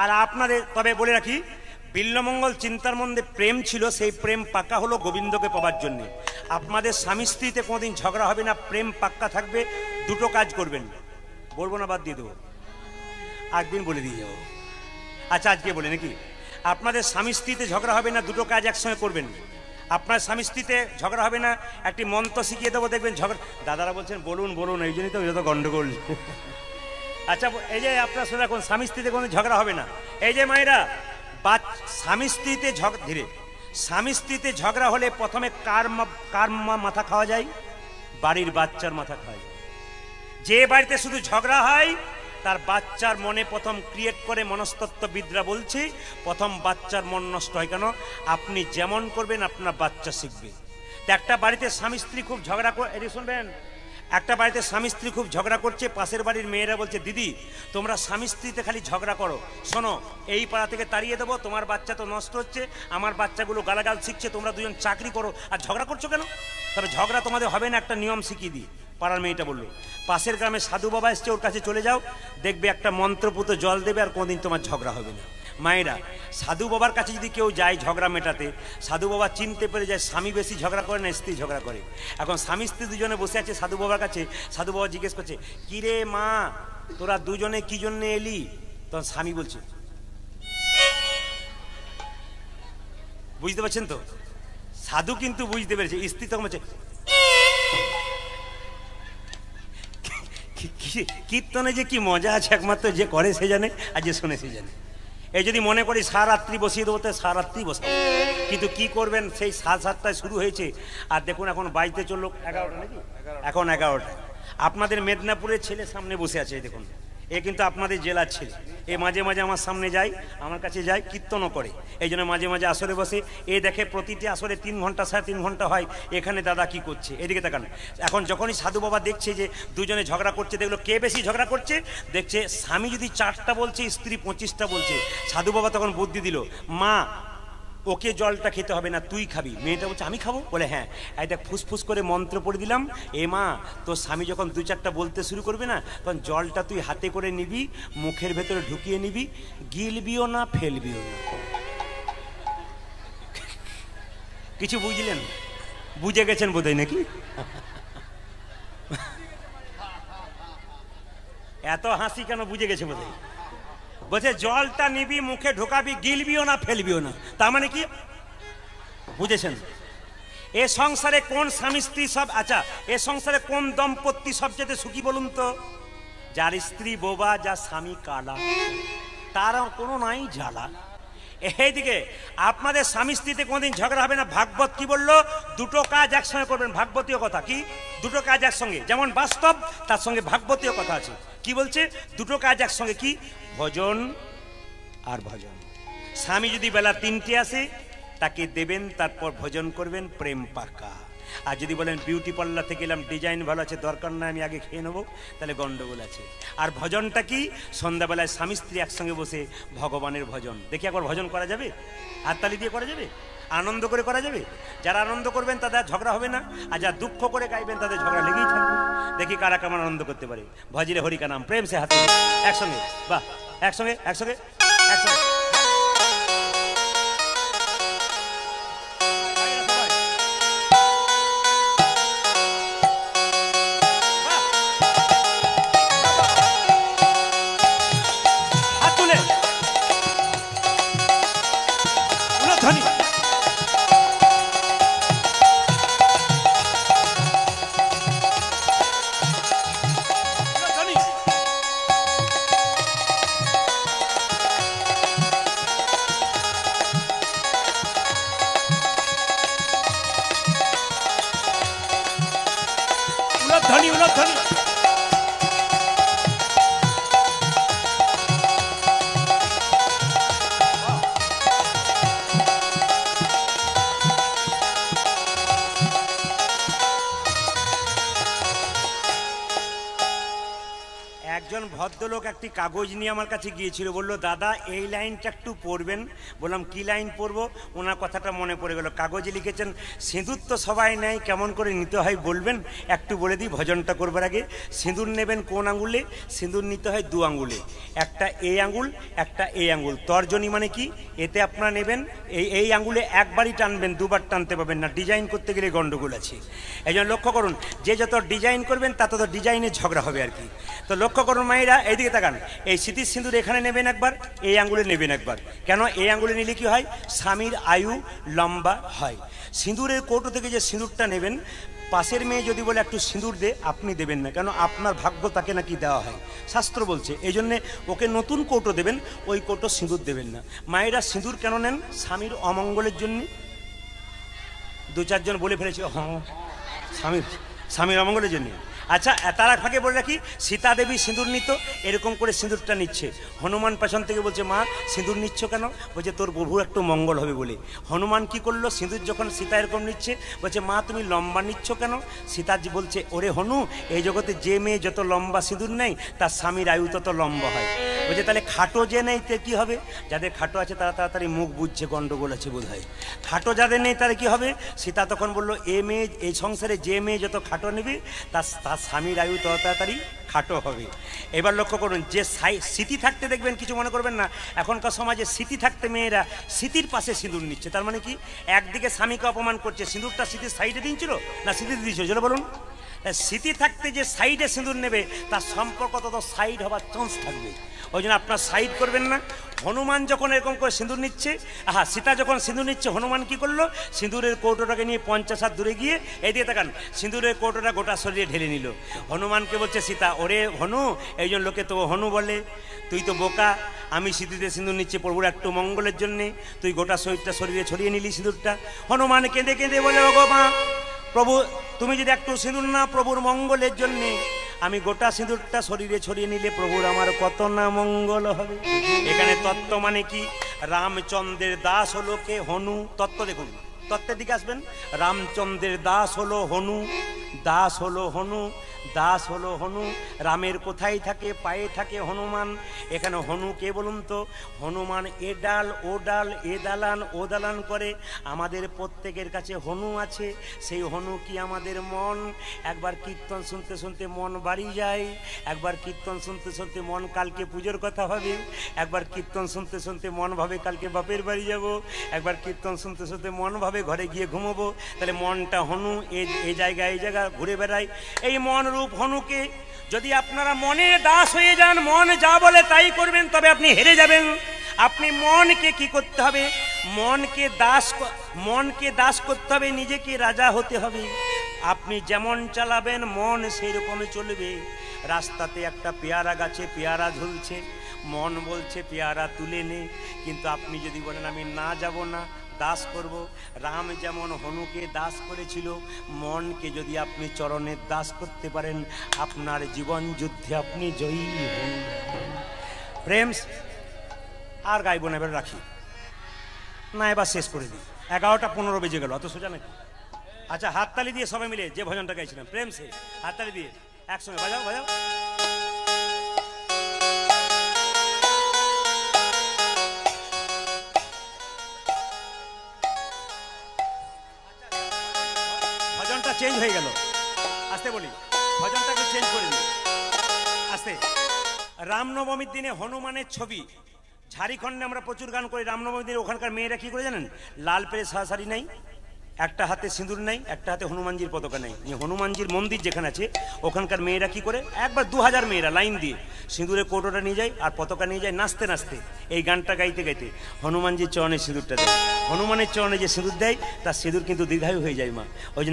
আর আপনাদের তবে বলে রাখি, বিল্লমঙ্গল চিন্তার মধ্যে প্রেম ছিল, সেই প্রেম পাক্কা হলো গোবিন্দকে পাওয়ার জন্য। আপনাদের স্বামী স্ত্রীতে কোনোদিন ঝগড়া হবে না, প্রেম পাক্কা থাকবে। দুটো কাজ করবেন, বলবো না বাদ দিয়ে দেবো, একদিন বলে দিয়ে যাবো। আচ্ছা আজকে বলে নাকি, আপনাদের স্বামী স্ত্রীতে ঝগড়া হবে না, দুটো কাজ একসঙ্গে করবেন। আপনার স্বামী স্ত্রীতে ঝগড়া হবে না, একটি মন্ত্র শিখিয়ে দেবো, দেখবেন ঝগড়া। দাদারা বলছেন বলুন বলুন, এই জন্যই তো যত গন্ডগোল। আচ্ছা এই যে আপনার শুনে রাখুন, স্বামী স্ত্রীতে কোনো ঝগড়া হবে না। এই যে মায়েরা, স্বামী স্ত্রীতে ধীরে স্বামী স্ত্রীতে ঝগড়া হলে প্রথমে কার মাথা খাওয়া যায়? বাড়ির বাচ্চার মাথা খাওয়া যায়। যে বাড়িতে শুধু ঝগড়া হয় তার বাচ্চার মনে প্রথম ক্রিয়েট করে, মনস্তত্ত্ববিদরা বলছে প্রথম বাচ্চার মন নষ্ট হয়। কেন? আপনি যেমন করবেন আপনার বাচ্চা শিখবে। তো একটা বাড়িতে স্বামী স্ত্রী খুব ঝগড়া করে, এটি শুনবেন, একটা বাড়িতে স্বামী স্ত্রী খুব ঝগড়া করছে, পাশের বাড়ির মেয়েরা বলছে দিদি তোমরা স্বামী স্ত্রীতে খালি ঝগড়া করো, শোনো এই পাড়া থেকে তাড়িয়ে দেবো, তোমার বাচ্চা তো নষ্ট হচ্ছে, আমার বাচ্চাগুলো গালাগাল শিখছে, তোমরা দুজন চাকরি করো আর ঝগড়া করছো কেন? তবে ঝগড়া তোমাদের হবে না, একটা নিয়ম শিখিয়ে দিই। পাড়ার মেয়েটা বললো, পাশের গ্রামে সাধু বাবা এসছে, ওর কাছে চলে যাও, দেখবে একটা মন্ত্রপুত জল দেবে, আর কোনোদিন তোমার ঝগড়া হবে না। মায়েরা, সাধু বাবার কাছে যদি কেউ যায় ঝগড়া মেটাতে, সাধু বাবা চিনতে পেরে যায় স্বামী বেশি ঝগড়া করে না স্ত্রী ঝগড়া করে। এখন স্বামী স্ত্রী দুজনে বসে আছে সাধু বাবার কাছে, সাধু বাবা জিজ্ঞেস করছে কি রে মা তোরা দুজনে কি জন্য এলি? তখন স্বামী বলছে, বুঝতে পারছেন তো? সাধু কিন্তু বুঝতে পেরেছে, স্ত্রী তখন বলছে কীর্তনে যে কি মজা আছে একমাত্র যে করে সে জানে, আর যে শোনে সে জানে। এই যদি মনে করি সারাত্রি বসিয়ে দেবো, তো সারাত্রি বসাবো, কিন্তু কি করবেন, সেই 7:30টায় শুরু হয়েছে, আর দেখুন এখন বাজতে চললো 11টা নাকি, এখন 11টা। আপনাদের মেদিনীপুরের ছেলে সামনে বসে আছে, দেখুন এ কিন্তু আপনাদের জেলার ছেলে, এ মাঝে মাঝে আমার সামনে যায়, আমার কাছে যায়, কীর্তনও করে, এই জন্য মাঝে মাঝে আসরে বসে। এ দেখে প্রতিটি আসরে 3 ঘন্টা 3.5 ঘন্টা হয়, এখানে দাদা কি করছে, এদিকে তাকান। এখন যখনই সাধু বাবা দেখছে যে দুজনে ঝগড়া করছে, দেখলো কে বেশি ঝগড়া করছে, দেখছে স্বামী যদি 4টা বলছে, স্ত্রী 25টা বলছে, সাধু বাবা তখন বুদ্ধি দিল, মা ওকে জলটা খেতে হবে না, তুই খাবি। মেয়েটা বলছে আমি খাবো, বলে হ্যাঁ। এই দেখ ফুসফুস করে মন্ত্র পড়ে দিলাম, এ মা তোর স্বামী যখন 2-4টা বলতে শুরু করবে না, তখন জলটা তুই হাতে করে নিবি, মুখের ভেতরে ঢুকিয়ে নিবি, গিলবিও না ফেলবিও না। কিছু বুঝলেন? বুঝে গেছেন বোধহয় নাকি? এত হাসি কেন? বুঝে গেছে বোধহয়। বলছে জলটা নিবি, মুখে ঢোকাবি, গিলবিও না ফেলবিও না। তার মানে কি বুঝেছেন? এ সংসারে কোন স্বামী স্ত্রী সব, আচ্ছা এ সংসারে কোন দম্পতি সবচেয়ে সুখী বলুন তো? যার স্ত্রী বোবা, যার স্বামী কালা, তার কোনো নাই জ্বালা। এইদিকে আপনাদের স্বামী স্ত্রীতে কোনোদিন ঝগড়া হবে না। ভাগবত কি বললো? দুটো কাজ একসঙ্গে করবেন। ভাগবতীয় কথা কি? দুটো কাজ একসঙ্গে, যেমন বাস্তব তার সঙ্গে ভাগবতীয় কথা আছে। কি বলছে? দুটো কাজ একসঙ্গে, কি? ভজন আর ভজন। স্বামী যদি বেলা 3টে আসে তাকে দেবেন, তারপর ভজন করবেন, প্রেম পাকা। আর যদি বলেন বিউটি পার্লার থেকে এলাম, ডিজাইন ভালো আছে, দরকার না, আমি আগে খেয়ে নেবো, তাহলে গন্ডগোল আছে। আর ভজনটা কি? সন্ধ্যাবেলায় স্বামী স্ত্রী একসঙ্গে বসে ভগবানের ভজন। দেখি একবার ভজন করা যাবে? হাততালি দিয়ে করা যাবে? আনন্দ করে করা যাবে? যারা আনন্দ করবেন তাদের ঝগড়া হবে না, আর যারা দুঃখ করে গাইবেন তাদের ঝগড়া লেগেই থাকবে। দেখি কারা কেমন আনন্দ করতে পারে। ভজিরে হরিকা নাম প্রেম সে হাতে একসঙ্গে, বাহ, একসঙ্গে একসঙ্গে একসঙ্গে। ভদ্রলোক একটি কাগজ নিয়ে আমার কাছে গিয়েছিল, বললো দাদা এই লাইনটা একটু পড়বেন। বললাম কি লাইন পড়বো? ওনার কথাটা মনে পড়ে গেল। কাগজে লিখেছেন, সিঁদুর তো সবাই নেয়, কেমন করে নিতে হয় বলবেন? একটু বলে দিই ভজনটা করবার আগে। সিঁদুর নেবেন কোন আঙুলে? সিঁদুর নিতে হয় দু আঙুলে, একটা এই আঙুল একটা এই আঙুল। তর্জনী মানে কি? এতে আপনারা নেবেন এই আঙুলে একবারই টানবেন, দুবার টানতে পারবেন না, ডিজাইন করতে গেলে গন্ডগোল আছে। এই জন্য লক্ষ্য করুন, যে যত ডিজাইন করবেন তত তো ডিজাইনে ঝগড়া হবে আর কি। তো লক্ষ্য করুন মায়েরা, এইদিকে তাকান। এই স্মৃতির সিঁদুর এখানে নেবেন একবার, এই আঙুলে নেবেন একবার। কেন? এই আঙুলে নিলে কি হয়? স্বামীর আয়ু লম্বা হয়। সিঁদুরের কৌটো থেকে যে সিঁদুরটা নেবেন, পাশের মেয়ে যদি বলে একটু সিঁদুর দে, আপনি দেবেন না। কেন? আপনার ভাগ্য তাকে নাকি দেওয়া হয়, শাস্ত্র বলছে। এই জন্যে ওকে নতুন কৌটো দেবেন, ওই কৌটো সিঁদুর দেবেন না। মায়েরা সিঁদুর কেন নেন? স্বামীর অমঙ্গলের জন্য। দু চারজন বলে ফেলেছে হ্যাঁ, স্বামীর অমঙ্গলের জন্য। আচ্ছা, তার ফাঁকে বলে রাখি, সীতা দেবী সিঁদুর নিত, এরকম করে সিঁদুরটা নিচ্ছে। হনুমান পেছন থেকে বলছে, মা সিঁদুর নিচ্ছ কেন? বলছে তোর প্রভুর একটু মঙ্গল হবে বলে। হনুমান কি করলো? সিঁদুর যখন সীতা এরকম নিচ্ছে, বলছে মা তুমি লম্বা নিচ্ছ কেন? সীতাজি বলছে, ওরে হনু, এই জগতে যে মেয়ে যত লম্বা সিঁদুর নেই তার স্বামীর আয়ু তত লম্বা হয়। বলছে তাহলে খাটো যে নেই তে কি হবে? যাদের খাটো আছে তারা তাড়াতাড়ি মুখ বুঝছে, গন্ডগোল আছে বোধ হয়। খাটো যাদের নেই তারা কি হবে? সীতা তখন বললো, এই সংসারে যে মেয়ে যত খাটো নেবে তার স্বামীর আয়ু তত তাড়াতাড়ি খাটো হবে। এবার লক্ষ্য করুন, যে স্মৃতি থাকতে দেখবেন, কিছু মনে করবেন না, এখনকার সমাজে স্মৃতি থাকতে মেয়েরা স্মৃতির পাশে সিঁদুর নিচ্ছে। তার মানে কি? একদিকে স্বামীকে অপমান করছে। সিঁদুরটা স্মৃতির সাইডে দিয়েছিল না স্মৃতিতে দিয়েছিল বলুন? স্মৃতি থাকতে যে সাইডে সিঁদুর নেবে তার সম্পর্ক তত সাইড হবার চান্স থাকবে। ওই জন্য আপনার সাইড করবেন না। হনুমান যখন এরকম করে সিঁদুর নিচ্ছে, সীতা যখন সিঁদুর নিচ্ছে, হনুমান কি করলো? সিঁদুরের কৌটোটাকে নিয়ে 50 হাত দূরে গিয়ে এদিকে তাকান, সিঁদুরের কৌটোটা গোটা শরীরে ঢেলে নিল। হনুমানকে বলছে সীতা, ওরে হনু, এই জন্য লোকে তো হনু বলে, তুই তো বোকা। আমি সিঁদুরে সিঁদুর নিচ্ছি প্রভুর একটু মঙ্গলের জন্যে, তুই গোটা শরীরটা শরীরে ছড়িয়ে নিলি সিঁদুরটা। হনুমান কেঁদে কেঁদে বলে, ও গো মা, প্রভু তুমি যদি একটু সিঁদুর না প্রভুর মঙ্গলের জন্যে, আমি গোটা সিঁদুরটা শরীরে ছড়িয়ে নিলে প্রভুর আমার কত না মঙ্গল হবে। এখানে তত্ত্ব মানে কি? রামচন্দ্রের দাস হলো কে? হনু। তত্ত্ব দেখুন, তত্ত্বের দিকে আসবেন। রামচন্দ্রের দাস হলো হনু, দাস হলো হনু, দাস হলো হনু। রামের কোথায় থাকে? পায়ে থাকে হনুমান। এখানে হনু কে বলুন তো? হনুমান এ ডাল ও ডাল, এ দালান ও দালান করে। আমাদের প্রত্যেকের কাছে হনু আছে। সেই হনু কি আমাদের মন। একবার কীর্তন শুনতে শুনতে মন বাড়ি যায়, একবার কীর্তন শুনতে শুনতে মন কালকে পুজোর কথা ভাবে, একবার কীর্তন শুনতে শুনতে মন ভাবে কালকে বাপের বাড়ি যাব, একবার কীর্তন শুনতে শুনতে মন ভাবে ঘরে গিয়ে ঘুমোবো। তাহলে মনটা হনু এই জায়গায় ঘুরে বেড়ায়। এই মন রূপ হনুকে যদি আপনারা মনের দাস হয়ে যান, মন যা বলে তাই করবেন, তবে আপনি হেরে যাবেন। আপনি মনকে কি করতে হবে? মনকে দাস করতে হবে, নিজেকে রাজা হতে হবে। আপনি যেমন চালাবেন মন সেই রকমই চলবে। রাস্তাতে একটা পেয়ারা গাছে পেয়ারা ঝুলছে, মন বলছে পেয়ারা তুলে নে, কিন্তু আপনি যদি বলেন আমি না যাব না, দাস করব। রাম যেমন হনুকে দাস করেছিল, মনকে যদি আপনি চরণের দাস করতে পারেন, আপনার জীবন যুদ্ধে আপনি জয়ী হন। প্রেম আর গাইব না, এবার রাখি না, এবার শেষ করে দিই। 11টা 15 বেজে গেল, অত সোজা নাকি? আচ্ছা, হাততালি দিয়ে সবাই মিলে যে ভজনটা গাইছিলাম প্রেম সে, হাততালি দিয়ে একসঙ্গে বাজাও বাজাও। ভজনটা চেঞ্জ হয়ে গেল, আসতে বলি, ভজনটাকে চেঞ্জ করে দিই আসতে। রামনবমীর দিনে হনুমানের ছবি, ঝাড়খণ্ডে আমরা প্রচুর গান করি। রামনবমীর দিনে ওখানকার মেয়েরা কি করে জানেন? লাল পেরে শাড়ি নাই, একটা হাতে সিঁদুর নাই, একটা হাতে হনুমানজির পতাকা নাই। হনুমানজির মন্দির যেখানে আছে ওখানকার মেয়েরা কি করে? একবার 2000 মেয়েরা লাইন দিয়ে সিঁদুরের কৌটোটা নিয়ে যায় আর পতাকা নিয়ে যায়, নাচতে নাচতে এই গানটা গাইতে গাইতে হনুমানজির চরণে সিঁদুরটা দেয়। হনুমানের চরণে যে সিঁদুর দেয় তার সিঁদুর কিন্তু দীর্ঘায়ু হয়ে যায় মা। ওই জন্য